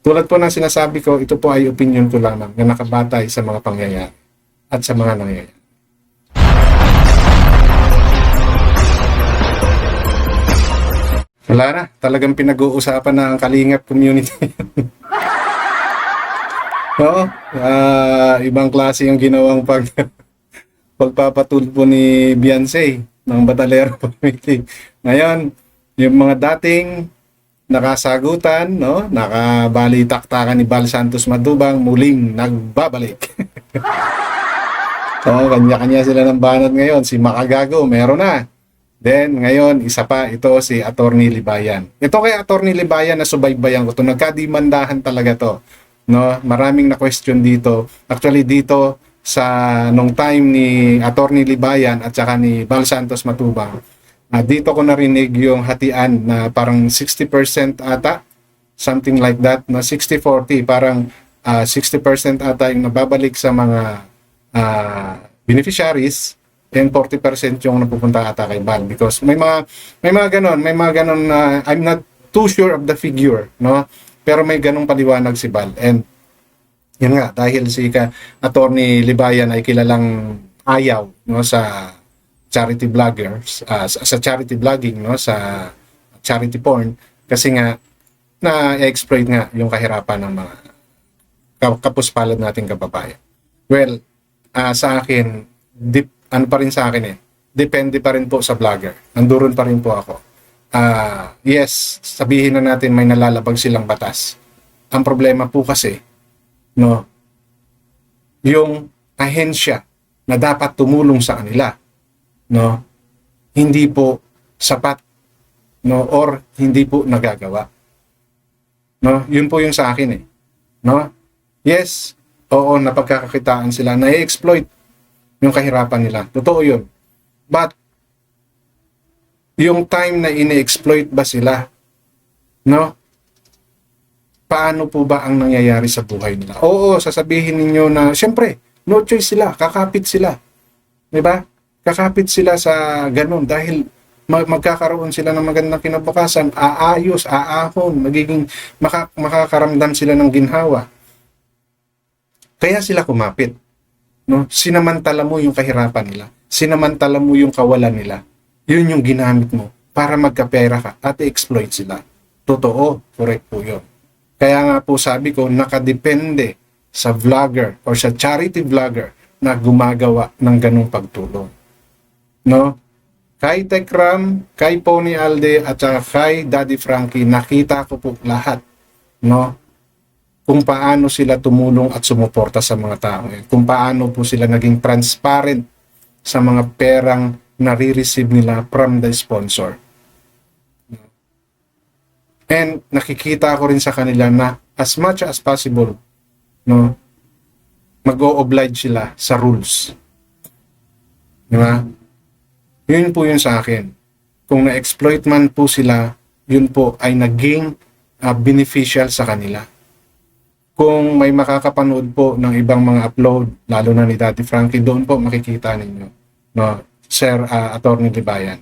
Tulad po ng sinasabi ko, ito po ay opinion ko lamang na nakabatay sa mga pangyayari at sa mga nangyayari. Wala na, talagang pinag-uusapan na ang Kalingap community. Oo, ibang klase yung ginawang pagpapatulpo ni Beyonce ng Batalero Committee. Ngayon, yung mga dating nakasagutan, no, nakabalitaktakan ni Bal Santos Matubang, muling nagbabalik. So, kanya-kanya sila ng banat ngayon. Si Makagago, meron na. Then, ngayon, isa pa, ito si Attorney Libayan. Ito kay Attorney Libayan na subaybayan ko to. Nagkadimandahan talaga to. No? Maraming na question dito. Actually, dito sa nung time ni Attorney Libayan at saka ni Bal Santos Matubang, dito ko narinig yung hatian na parang 60% ata, something like that, na 60-40, parang 60% ata yung nababalik sa mga beneficiaries, and 40% yung napupunta ata kay Bal, because may mga ganon na I'm not too sure of the figure, no, pero may ganong paliwanag si Bal. And yun nga, dahil si Attorney Libayan ay kilalang ayaw, no, sa charity vloggers, sa charity vlogging, no, sa charity porn, kasi nga na-exploit nga yung kahirapan ng mga kapuspalad nating kababayan. Well, sa akin, ano pa rin sa akin depende pa rin po sa vlogger. Nanduron pa rin po ako. Yes, sabihin na natin may nalalabag silang batas. Ang problema po kasi, no, yung ahensya na dapat tumulong sa kanila, no, hindi po sapat, no, or hindi po nagagawa. No, yun po yung sa akin no. Yes, oo, napagkakakitaan sila, na-exploit yung kahirapan nila. Totoo yun. But, yung time na ini-exploit ba sila, no? Paano po ba ang nangyayari sa buhay nila? Oo, sasabihin ninyo na, syempre, no choice sila, kakapit sila. Diba? Kakapit sila sa ganun dahil magkakaroon sila ng magandang kinabukasan, aayos, aahon, magiging makakaramdam sila ng ginhawa. Kaya sila kumapit. No? Sinamantala mo yung kahirapan nila. Sinamantala mo yung kawalan nila. Yun yung ginamit mo para magkapera ka at i-exploit sila. Totoo, correct po yun. Kaya nga po sabi ko, nakadepende sa vlogger or sa charity vlogger na gumagawa ng ganung pagtulong. No? Kay Tekram, kay Pony Alde at saka kay Daddy Frankie, nakita ko po lahat, no, kung paano sila tumulong at sumuporta sa mga tao. Kung paano po sila naging transparent sa mga perang nare-receive nila from the sponsor. And nakikita ko rin sa kanila na as much as possible, no, mag-o-oblige sila sa rules. Diba? Yun po yun sa akin. Kung na-exploit man po sila, yun po ay naging beneficial sa kanila. Kung may makakapanood po ng ibang mga upload, lalo na ni Daddy Frankie, doon po makikita ninyo, no, Sir Attorney Libayan,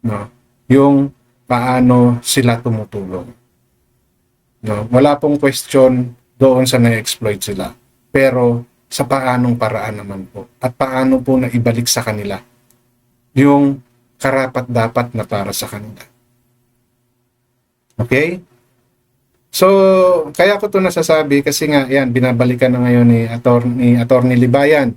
no, yung paano sila tumutulong. No, wala pong question doon sa na-exploit sila. Pero sa paanong paraan naman po at paano po na ibalik sa kanila yung karapat-dapat na para sa kanila. Okay? So, kaya ko ito nasasabi kasi nga, yan, binabalikan na ngayon ni Attorney Libayan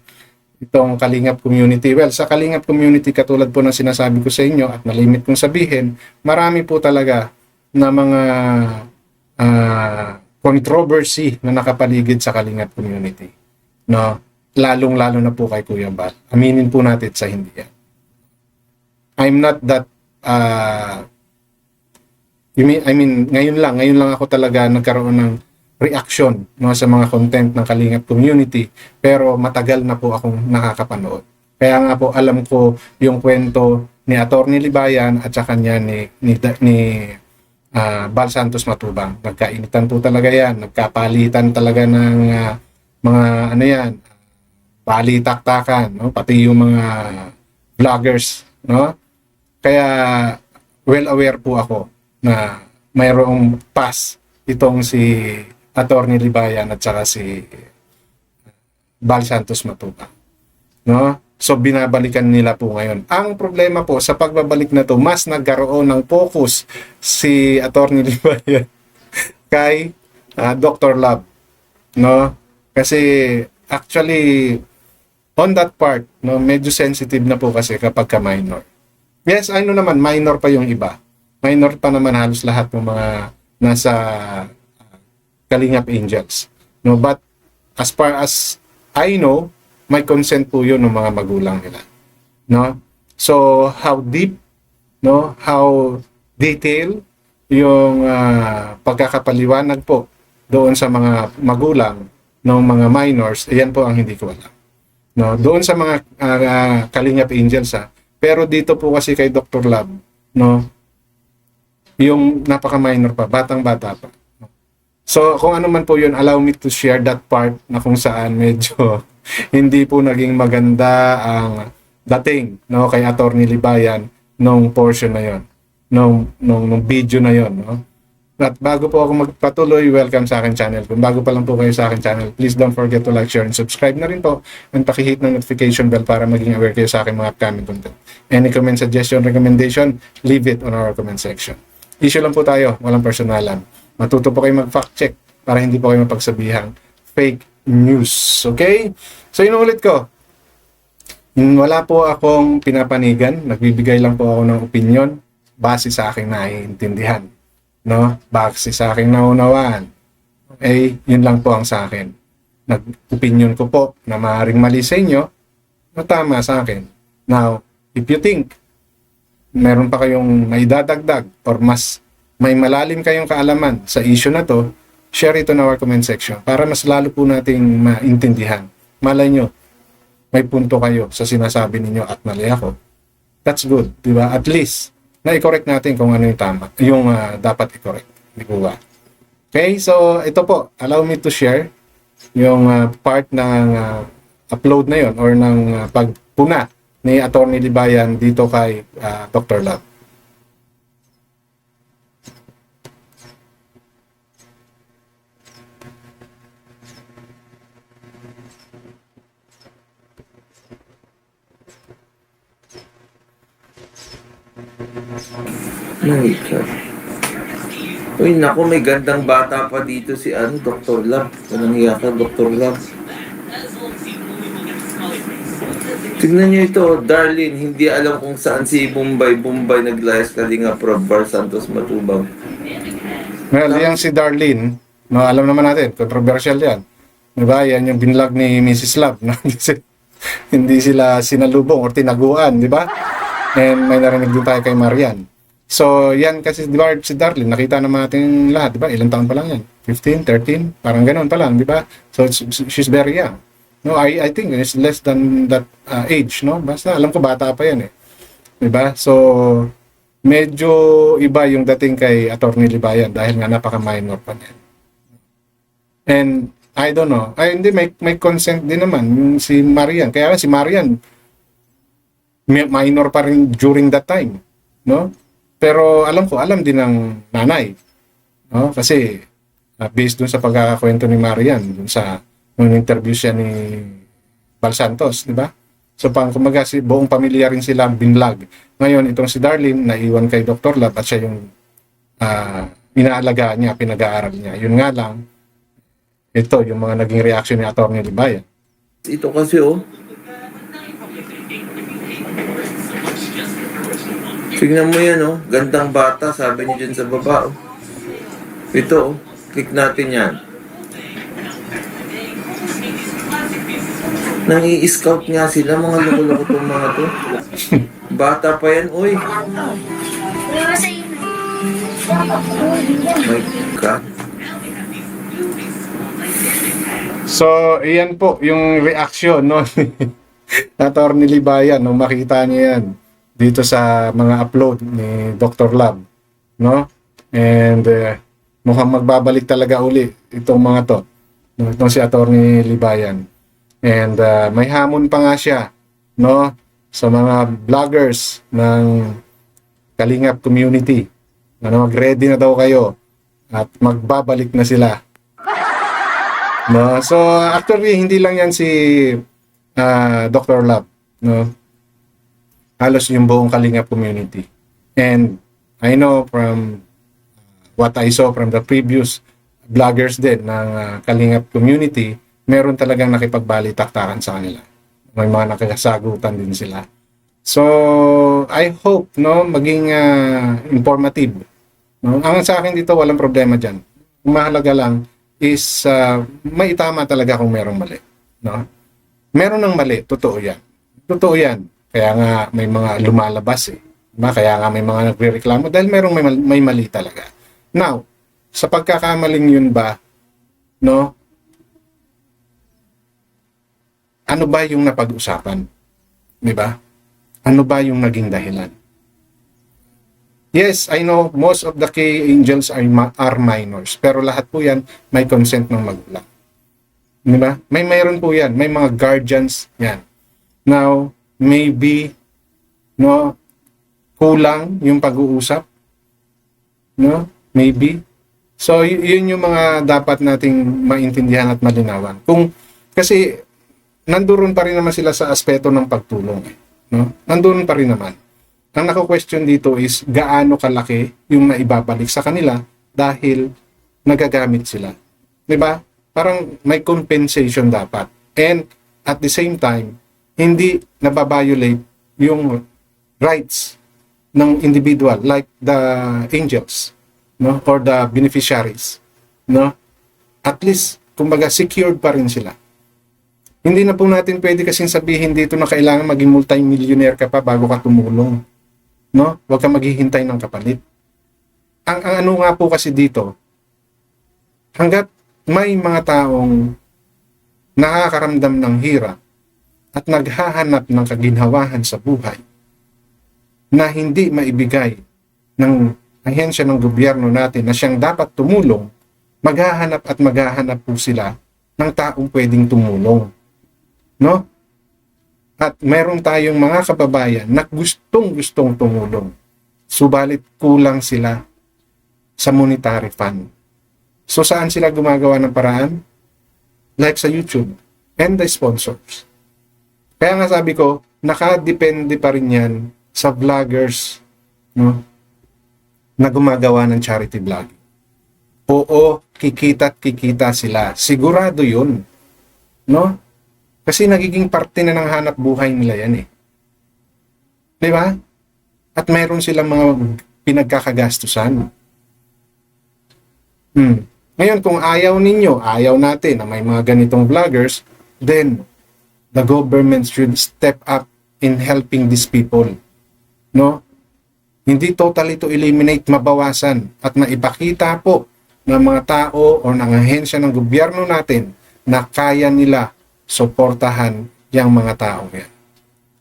itong Kalingap community. Well, sa Kalingap community, katulad po ng sinasabi ko sa inyo at nalimit kong sabihin, marami po talaga na mga controversy na nakapaligid sa Kalingap community. No? Lalong-lalo na po kay Kuya Bal. Aminin po natin sa hindi yan. I'm not that ngayon lang ako talaga nagkaroon ng reaction, no, sa mga content ng Kalingap community, pero matagal na po akong nakakapanood. Kaya nga po alam ko yung kwento ni Attorney Libayan at saka niya ni Bal Santos Matubang. Nagkainitan po talaga yan, nagkapalitan talaga ng mga ano yan, balitaktakan, no, pati yung mga vloggers, no. Kaya well aware po ako na mayroong pass itong si Attorney Libayan at saka si Bal Santos Matubang. No? So binabalikan nila po ngayon. Ang problema po sa pagbabalik na to, mas nagkaroon ng focus si Attorney Libayan kay Dr. Love. No? Kasi actually on that part, no, medyo sensitive na po kasi kapag ka minor. Yes, ano naman, minor pa yung iba. Minor pa naman halos lahat ng mga nasa Kalingap Angels. No, but as far as I know, may consent po yun ng mga magulang nila. No? So, how deep, no, how detail yung pagkakapaliwanag po doon sa mga magulang ng mga minors, ayan po ang hindi ko alam. No, doon sa mga Kalingap Angels pero dito po kasi kay Dr. Love, no, yung napaka-minor pa, batang-bata pa. So, kung ano man po yun, allow me to share that part na kung saan medyo hindi po naging maganda ang dating, no, kay Attorney Libayan nung portion na yon, nung video na yon, no. At bago po ako magpatuloy, welcome sa akin channel. Kung bago pa lang po kayo sa akin channel, please don't forget to like, share, and subscribe na rin po. And pakihit ng notification bell para maging aware kayo sa akin mga upcoming content. Any comment, suggestion, recommendation, leave it on our comment section. Issue lang po tayo, walang personalan. Matuto po kayo mag-fact check para hindi po kayo mapagsabihang fake news. Okay? So inuulit ko, wala po akong pinapanigan. Nagbibigay lang po ako ng opinion base sa aking naiintindihan. No? Base sa aking naunawaan. Okay? Yun lang po ang sa akin. Nag-opinion ko po na maaaring mali sa inyo, na tama sa akin. Now, if you think meron pa kayong maidadagdag or mas may malalim kayong kaalaman sa issue na to, share ito na our comment section para mas lalo po nating maintindihan. Malay nyo, may punto kayo sa sinasabi ninyo at mali ako. That's good, di ba? At least, na-correct natin kung ano yung tama, yung dapat i-correct. Di po ba? Okay, so ito po, allow me to share yung part ng upload na yon or ng pagpuna ni Attorney Libayan dito kay Dr. Love. Uy, naku, may gandang bata pa dito si Dr. Love. Walang hiya ka, Dr. Love. Tignan niyo ito, Darlene, hindi alam kung saan si Bombay naglayas Kalingap Bal Santos Matubang. Well, yan si Darlene, no, alam naman natin, controversial yan. Diba? Yan yung binlog ni Mrs. Love. No? Hindi sila sinalubong or tinaguan, di ba? And may narinig din tayo kay Marian. So, yan kasi di ba, si Darlene, nakita naman natin lahat, di ba? Ilang taon pa lang yan? 15, 13? Parang ganun pa lang, di ba? So, she's very young. No, I think it's less than that age, no? Basta alam ko bata pa yan eh. Di ba? So, medyo iba yung dating kay Attorney Libayan dahil nga napaka-minor pa niya. And, I don't know. Ay, hindi, may consent din naman yung si Marian. Kaya si Marian, minor pa rin during that time, no? Pero alam din ng nanay, no? Kasi based dun sa pagkakakwento ni Marian dun sa nung interview siya ni Bal Santos, di ba? So kumaga si buong pamilya rin sila binlog. Ngayon itong si Darlene naiwan kay Dr. Love at siya yung inaalagaan niya, pinag-aaral niya. Yun nga lang, ito yung mga naging reaction ni Attorney Libayan. Ito kasi tignan mo yan gandang bata, sabi niyo dyan sa baba Ito click natin yan. Nang-i-scout nga sila, mga loko-loko itong mga to. Bata pa yan, uy. My God. So, iyan po yung reaction no Attorney Libayan nung makita niya yan dito sa mga upload ni Dr. Love, no? And mukhang magbabalik talaga uli itong mga to, itong si Attorney Libayan. And may hamon pa nga siya, no, sa mga vloggers ng Kalingap community. Ano, mag-ready na daw kayo at magbabalik na sila. No? So, actually, hindi lang yan si Dr. Love. No? Halos yung buong Kalingap community. And I know from what I saw from the previous vloggers din ng Kalingap community, meron talagang nakipagbalitaktakan sa kanila. May mga nakakasagutan din sila. So, I hope no maging informative. No? Ang sa akin dito, walang problema dyan. Ang mahalaga lang is maitama talaga kung merong mali. No? Meron ng mali, totoo yan. Totoo yan. Kaya nga may mga lumalabas eh. Kaya nga may mga nagrereklamo dahil merong may mali talaga. Now, sa pagkakamaling yun ba, no? Ano ba yung napag-usapan? Di ba? Ano ba yung naging dahilan? Yes, I know most of the K-angels are minors. Pero lahat po yan may consent ng magulang. Di ba? Mayroon po yan. May mga guardians yan. Now, maybe, no, kulang yung pag-uusap. No? Maybe. So, yun yung mga dapat nating maintindihan at malinawan. Kasi, nandoon pa rin naman sila sa aspeto ng pagtulong. No? Nandoon pa rin naman. Ang nako-question dito is gaano kalaki yung naibabalik sa kanila dahil nagagamit sila. 'Di ba? Parang may compensation dapat. And at the same time, hindi nababiolate yung rights ng individual like the angels, no, or the beneficiaries, no? At least kumbaga secured pa rin sila. Hindi na po natin pwede kasing sabihin dito na kailangan maging multi-millionaire ka pa bago ka tumulong. No? Huwag kang maghihintay ng kapalit. Ang ano nga po kasi dito, hanggat may mga taong nakakaramdam ng hirap at naghahanap ng kaginhawahan sa buhay na hindi maibigay ng ahensya ng gobyerno natin na siyang dapat tumulong, maghahanap po sila ng taong pwedeng tumulong. No? At meron tayong mga kababayan na gustong tumulong. Subalit kulang sila sa monetary fund. So saan sila gumagawa ng paraan? Like sa YouTube and the sponsors. Kaya nga sabi ko, nakadepende pa rin yan sa vloggers, no, na gumagawa ng charity vlogging. Oo, kikita sila. Sigurado yun. No? Kasi nagiging parte na ng hanap buhay nila yan eh. Di ba? At mayroon silang mga pinagkakagastusan. Ngayon, kung ayaw natin na may mga ganitong vloggers, then the government should step up in helping these people. No? Hindi totally to eliminate, mabawasan at maipakita po ng mga tao o ng ahensya ng gobyerno natin na kaya nila suportahan yung mga tao yan.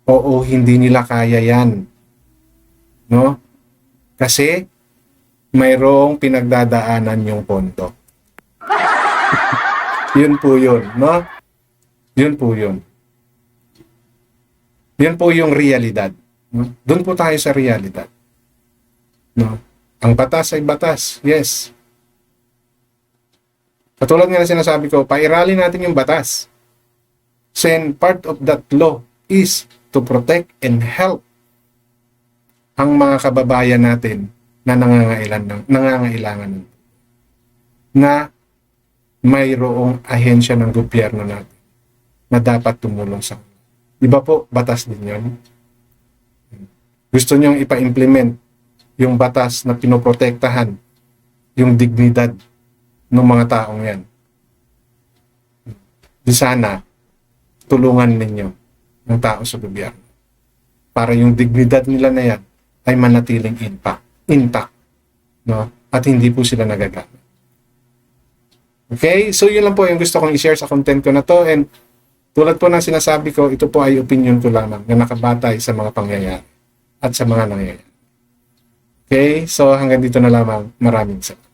Oo, hindi nila kaya yan. No? Kasi mayroong pinagdadaanan yung pondo. Yun po yun, no? Yun po yun. Yun po yung realidad. No? Doon po tayo sa realidad. No? Ang batas ay batas. Yes. Katulad nga na sinasabi ko, pairalin natin yung batas. And part of that law is to protect and help ang mga kababayan natin na nangangailangan na mayroong ahensya ng gobyerno natin na dapat tumulong sa kanila. Di ba po, batas din yun? Gusto niyong ipa-implement yung batas na pinoprotektahan yung dignidad ng mga taong yan. Di sana tulungan ninyo ng tao sa gobyerno para yung dignidad nila na yan ay manatiling intact, no? At hindi po sila nagagamit. Okay? So yun lang po yung gusto kong i-share sa content ko na to, and tulad po ng sinasabi ko, ito po ay opinion ko lamang na nakabatay sa mga pangyayari at sa mga nangyayari. Okay? So hanggang dito na lamang. Maraming salamat.